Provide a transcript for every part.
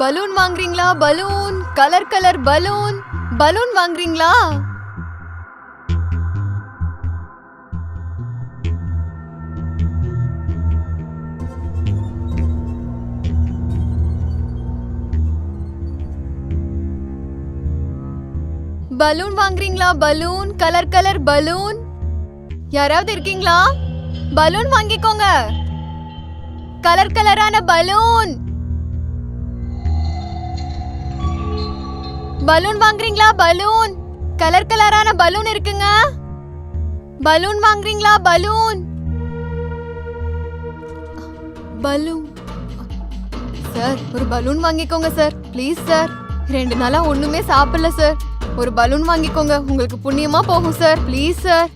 Balloon வாங்குறீங்களா? Balloon, colour colour balloon. Balloon வாங்குறீங்களா? Balloon வாங்குறீங்களா? Balloon, colour colour balloon. யாராவது இருக்கீங்களா? பலூன் வாங்கிக்கோங்க. கலர் கலரான பலூன். பலூன் வாங்குறீங்களா? பலூன், கலர் கலரான பலூன் இருக்குங்க. பலூன் வாங்குறீங்களா? பலூன். பலூன் சார், ஒரு பலூன் வாங்கிக்கோங்க சார், ப்ளீஸ் சார். 2 நாளா ஒண்ணுமே சாப்பிடல சார். ஒரு பலூன் வாங்கிக்கோங்க, உங்களுக்கு புண்ணியமா போகும் sir, please sir.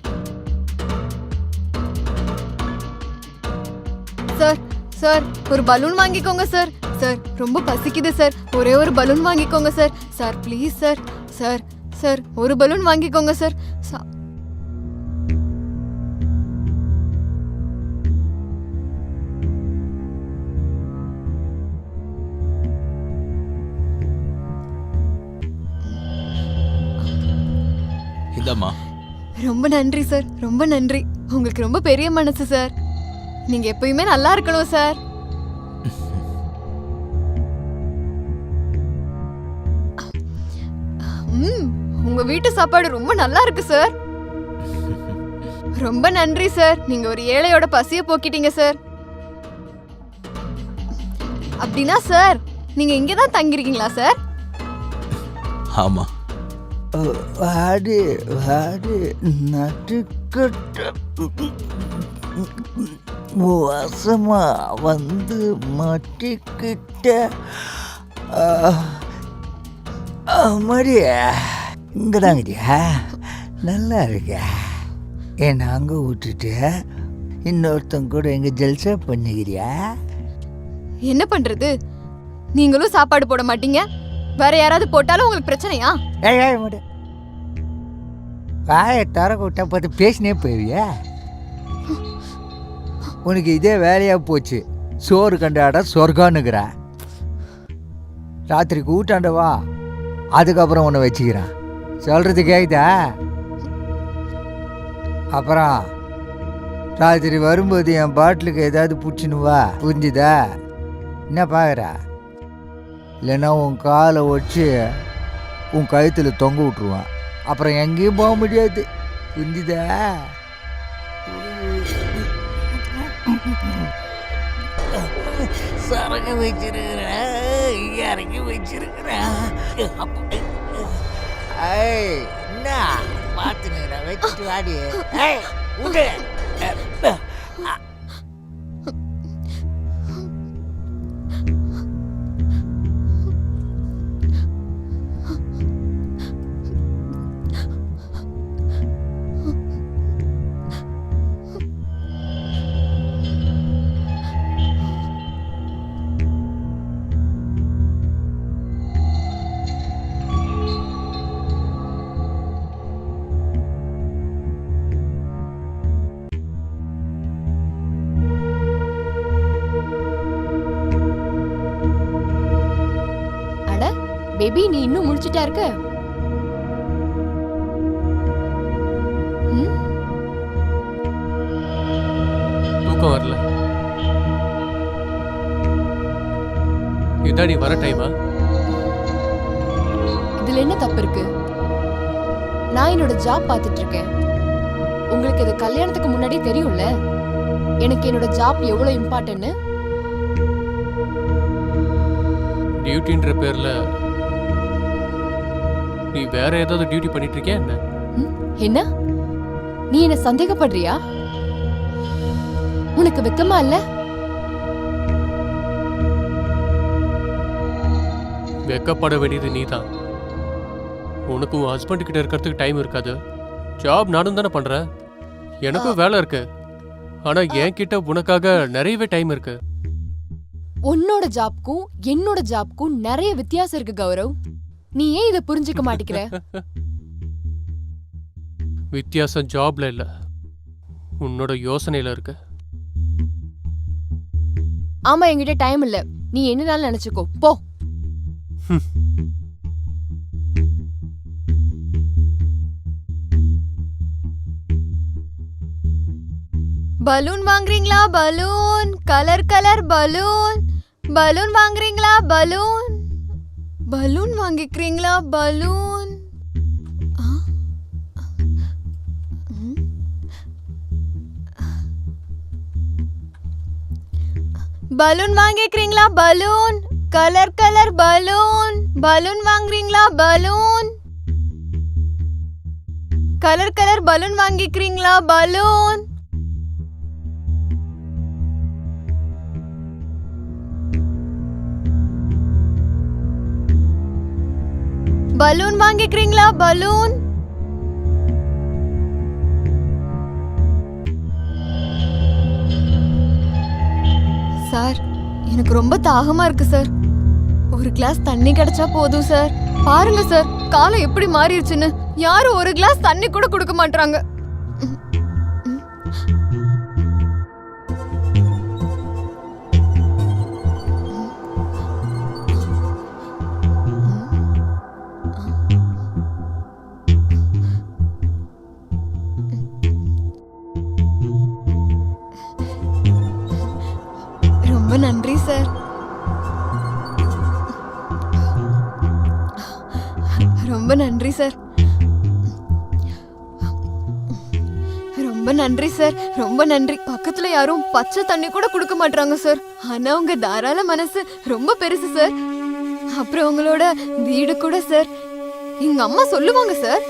Sir sir, ஒரு பலூன் வாங்கிக்கோங்க சார். சார், ரொம்ப பசிக்குது சார், ஒரே ஒரு பலூன் வாங்கிக்கோங்க sir. Sir please sir. Sir sir, ஒரு பலூன் வாங்கிக்கோங்க சார். இதம்மா. ரொம்ப நன்றி சார், ரொம்ப நன்றி. உங்களுக்கு ரொம்ப பெரிய மனசு சார். நீங்க எப்பயுமே நல்லா இருக்கணும் சார். உங்க வீட்டு சாப்பாடு ரொம்ப நல்லா இருக்கு சார். ரொம்ப நன்றி சார். நீங்க ஒரு ஏழையோட பசிய போக்கிட்டீங்க சார். அப்படின்னா சார், நீங்க இங்கதான் தங்கிருக்கீங்களா சார்? ஆமா. வாடி வாடி நட்டுக்கட்ட வசமா வந்து மாட்டிக்கிட்ட. மடியா இங்கதாங்கடியா, நல்லா இருக்க. என்னை அங்கே விட்டுட்டு இன்னொருத்தங்க கூட எங்க ஜல்சா பண்ணிக்கிறியா? என்ன பண்றது, நீங்களும் சாப்பாடு போட மாட்டீங்க, வேற யாராவது போட்டாலும் உங்களுக்கு பிரச்சனையா? ஏய் மாட்டேன், வாயை தரக்க விட்டா பார்த்து பேசினே போய்வியா? உனக்கு இதே வேலையா போச்சு. சோறு கண்டாட சொர்க்கான்னுக்குற. ராத்திரிக்கு ஊட்டாண்டவா, அதுக்கப்புறம் உன்னை வச்சுக்கிறான். சொல்றது கேக்குதா? அப்புறம் ராத்திரி வரும்போது என் பாட்டிலுக்கு ஏதாவது பிடிச்சினுவா, புரிஞ்சுதா? என்ன பார்க்குற? இல்லைன்னா உன் காலை வச்சு உன் கழுத்துல தொங்க விட்டுருவான். அப்புறம் எங்கேயும் போக முடியாது, புரிஞ்சுதா? சரக்கு வச்சிருக்கிறேன், இறக்கி வச்சிருக்கிறேன். என்ன பார்த்துன்னு வச்சுட்டு வாடி. உண்டு பேபி, நீ இன்னும் முழிச்சிட்டா இருக்க? தூக்கம் வரல. இதான் நீ வர டைமா? இதுல என்ன தப்பு இருக்கு? நான் என்னோட ஜாப் பார்த்துட்டு இருக்கேன். உங்களுக்கு இது கல்யாணத்துக்கு முன்னாடி தெரியும்ல, எனக்கு என்னோட ஜாப் எவ்வளவு இம்பார்ட்டன்ட்னு. டியூட்டின்ற பேர்ல நீ வேற ஏதாவது டியூட்டி பண்ணிட்டு இருக்கியா என்ன? என்ன, நீ என்ன சந்தேகப்படுறியா? உனக்கு வெக்கமா இல்ல? வெக்கப்பட வேண்டியது நீதான். உனக்கு உன் ஹஸ்பண்ட் கிட்ட இருக்கிறதுக்கு டைம் இருக்காது. ஜாப் நானும் தானே பண்றேன், எனக்கும் வேலை இருக்கு. ஆனா என் கிட்ட உனக்காக நிறையவே டைம் இருக்கு. உன்னோட ஜாப்க்கும் என்னோட ஜாப்க்கும் நிறைய வித்தியாசம் இருக்கு கௌரவ். நீ ஏன் இதை புரிஞ்சுக்க மாட்டேங்கிற? வித்தியாசம் ஜாப்ல இல்ல, உன்னோட யோசனையில இருக்கு. ஆமா, என்கிட்ட டைம் இல்ல, நீ என்னனாலும் நினைச்சுக்கோ, போ. பலூன் வாங்குறீங்களா? Balloon, colour colour balloon. Balloon வாங்குறீங்களா? பலூன். பலூன் வாங்கிக்கிறீங்களா? பலூன். பலூன் வாங்கிக்கிறீங்களா? Balloon, colour colour balloon. Balloon வாங்குறீங்களா? பலூன், கலர் கலர் பலூன் வாங்கிக்கிறீங்களா? பலூன். பலூன் வாங்கிக்கிறீங்களா? பலூன். சார், எனக்கு ரொம்ப தாகமா இருக்கு சார். ஒரு கிளாஸ் தண்ணி கிடைச்சா போதும் சார். பாருங்க சார், காலம் எப்படி மாறிடுச்சுன்னு. யாரும் ஒரு கிளாஸ் தண்ணி கூட கொடுக்க மாட்டாங்க. ரொம்ப நன்றி சார். ரொம்ப நன்றி சார். ரொம்ப நன்றி சார். ரொம்ப நன்றி. பக்கத்துல யாரும் பச்சை தண்ணி கூட கொடுக்க மாட்டாங்க சார். ஆனா உங்க தாராள மனசு ரொம்ப பெருசு சார். அப்புறம் உங்களோட வீடு கூட சார். எங்க அம்மா சொல்லுவாங்க சார்,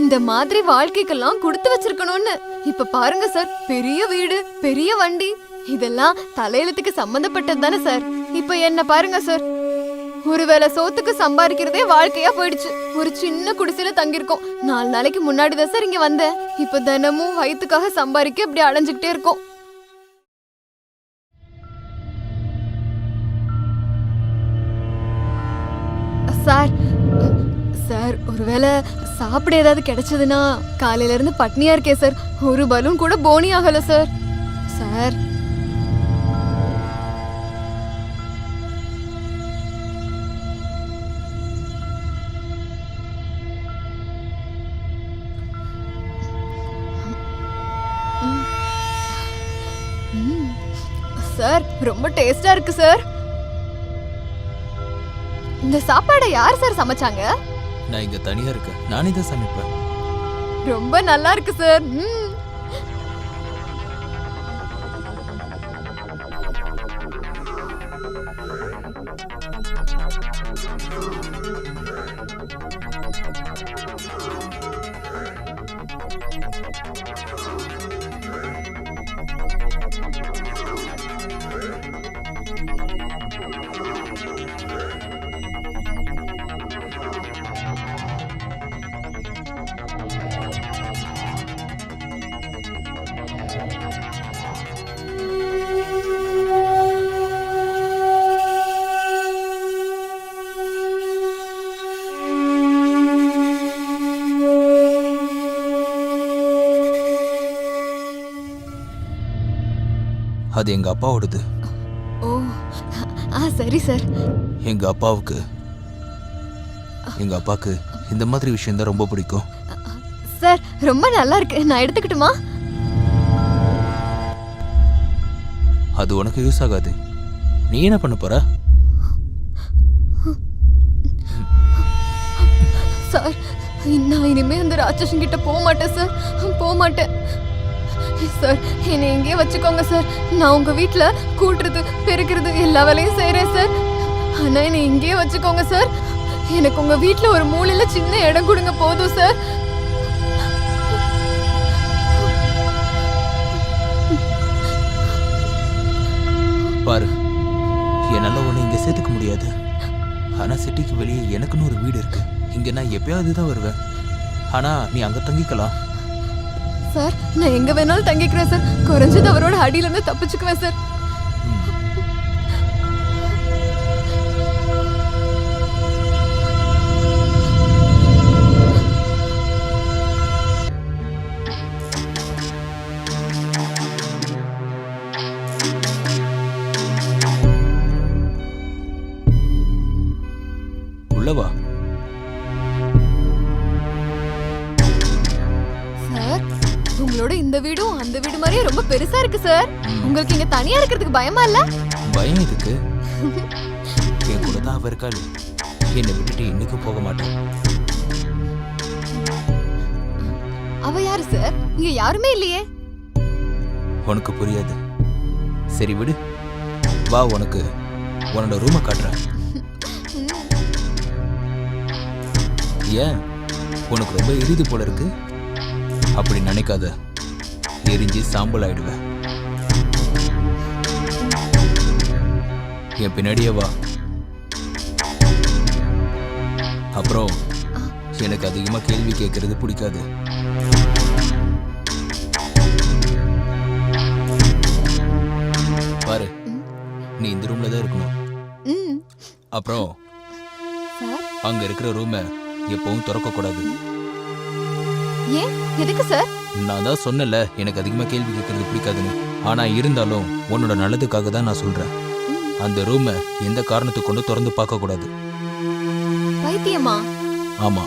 இந்த மாதிரி வாழ்க்கைக்கெல்லாம் கொடுத்து வச்சிருக்கணும்னு. இப்ப பாருங்க சார், பெரிய வீடு, பெரிய வண்டி, இதெல்லாம் தலையெழுத்துக்கு சம்பந்தப்பட்டது தானே சார். இப்ப என்ன பாருங்க சார், ஒருவேளை சோத்துக்கு சம்பாதிக்கிறதே வாழ்க்கையா போயிடுச்சு. ஒரு சின்ன குடிசையில தங்கியிருக்கோம். 4 நாளைக்கு முன்னாடி தான் சார் இங்க வந்தேன். இப்ப தினமும் வயிற்றுக்காக சம்பாதிக்க இப்படி அலைஞ்சுக்கிட்டே இருக்கோம். சார் சார், ஒருவேளை சாப்பிட ஏதாவது கிடைச்சதுன்னா, காலையில இருந்து பட்னியா இருக்கேன் சார். ஒரு பலூன் கூட போனி ஆகல சார். சார், சார் ரொம்ப டேஸ்டா இருக்கு சார். இந்த சாப்பாடை யார் சார் சமைச்சாங்க? நான் இங்க தனியா இருக்கேன், நானே தான் சமைப்பேன். ரொம்ப நல்லா இருக்கு சார். அது எங்க அப்பாவோடது. ஓ, சரி சார். எங்க அப்பாவுக்கு இந்த மாதிரி விஷயம் தான் ரொம்ப பிடிக்கும். சார் ரொம்ப நல்லா இருக்கு, நான் எடுத்துக்கிட்டுமா? அது உனக்கு யூஸ் ஆகாது. நீ என்ன பண்ண போற? சார், நான் இனிமே அந்த ராட்சசன் கிட்ட போக மாட்டேன் சார். போக மாட்டேன் சார். என்னை எங்கேயே வச்சுக்கோங்க சார். நான் உங்க வீட்டுல கூட்டுறது, பெருக்கிறது எல்லா வேலையும் செய்யறேன் சார். ஆனா என்னை இங்கேயே வச்சுக்கோங்க சார். எனக்கு உங்க வீட்டுல ஒரு மூலையில சின்ன இடம் கொடுங்க, போதும் சார். பாரு, என்னால உன்னை இங்க சேர்த்துக்க முடியாது. ஆனா சிட்டிக்கு வெளியே எனக்குன்னு ஒரு வீடு இருக்கு. இங்க நான் எப்பயாவது தான் வருவேன். ஆனா நீ அங்க தங்கிக்கலாம். சார், நான் எங்க வேணாலும் தங்கிக்கிறேன் சார். குறைஞ்சது அவரோட அடியில இருந்து தப்பிச்சுக்குவேன் சார். உள்ள வா. சார், உங்களோட இந்த வீடும் அந்த வீடு மாதிரியே ரொம்ப பெருசா இருக்கு சார். உங்களுக்கு இங்க தனியா இருக்கிறதுக்கு பயமா இல்ல? பயம் இருக்கு. என் கூட தான் அவ இருக்காளு. என்னை விட்டுட்டு இன்னைக்கும் போக மாட்டேன். அவ யாரு சார்? இங்க யாருமே இல்லையே. உனக்கு புரியாது. சரி விடு, வா, உனக்கு உன்னோட ரூமை காட்டுறேன். ஏன் உனக்கு ரொம்ப எரியுது போல இருக்கு? அப்படி நினைக்காத, எரிஞ்சு சாம்பல் ஆயிடுவேன். என் பின்னாடியே வா. அப்புறம் எனக்கு அதிகமா கேள்வி கேட்கறது பிடிக்காது. பாரு, நீ இந்த ரூம்ல தான் இருக்கணும். ம். அப்புறம் சார், அங்க இருக்கிற ரூமை எப்பவும் திறக்க கூடாது. ஏன் எதுக்கு சார்? நான் தான் சொன்னல, எனக்கு அதிகமா கேள்வி கேட்கறது பிடிக்காதுன்னு. ஆனா இருந்தாலும் உன்னோட நல்லதுக்காக தான் நான் சொல்றேன். அந்த ரூமை எந்த காரணத்துக்கு கொண்டு திறந்து பார்க்க கூடாது. பைத்தியமா? ஆமா,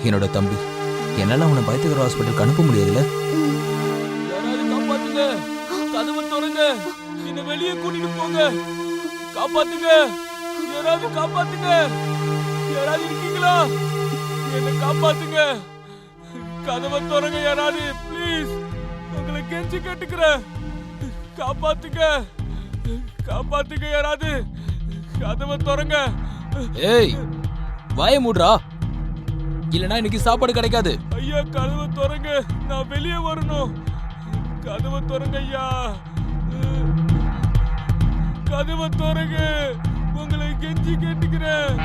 என்னோட தம்பி. என்னால அவனை பயத்துக்கிற ஹாஸ்பிட்டலுக்கு அனுப்ப முடியாதுல்ல. ம். யாராவது காப்பாத்துங்க, கதவை திறங்க, என்ன வெளியே கூட்டிட்டு போங்க, காப்பாத்துங்க, யாராவது காப்பாத்துங்க, யாராவது இருக்கீங்களா, என்ன காப்பாத்துங்க, கதவை திறங்க யாராவது, ப்ளீஸ், உங்களை கெஞ்சி கேட்டுக்கிறேன், காப்பாத்துங்க, காப்பாத்துங்க யாராவது, கதவை திறங்க. ஏய், வாயை மூடுறா, இல்லனா இன்னைக்கு சாப்பாடு கிடைக்காது. ஐயா, கதவை திறங்க, நான் வெளியே வரணும், கதவை திறங்க ஐயா, கதவை திறங்க, உங்களை கெஞ்சி கேட்டுக்கிறேன்.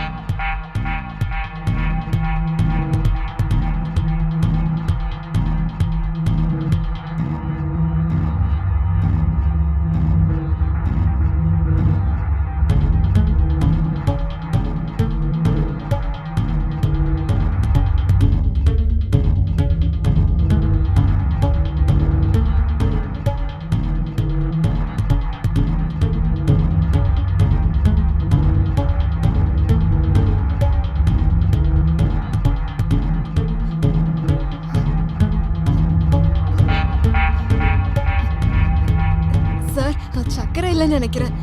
சார், சக்கரை இல்லைன்னு நினைக்கிறேன்.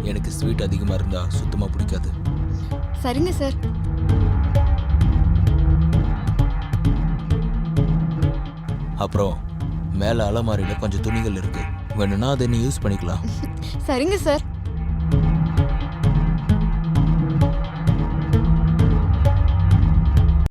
எனக்கு ஸ்வீட் அதிகமா இருந்தா சுத்தமா பிடிக்காது. சரிங்க சார். அப்புறம் மேல அலமாரியில கொஞ்சம் துணிகள் இருக்கு, வேணும்னா அதை நீ யூஸ் பண்ணிக்கலாம். சரிங்க சார்.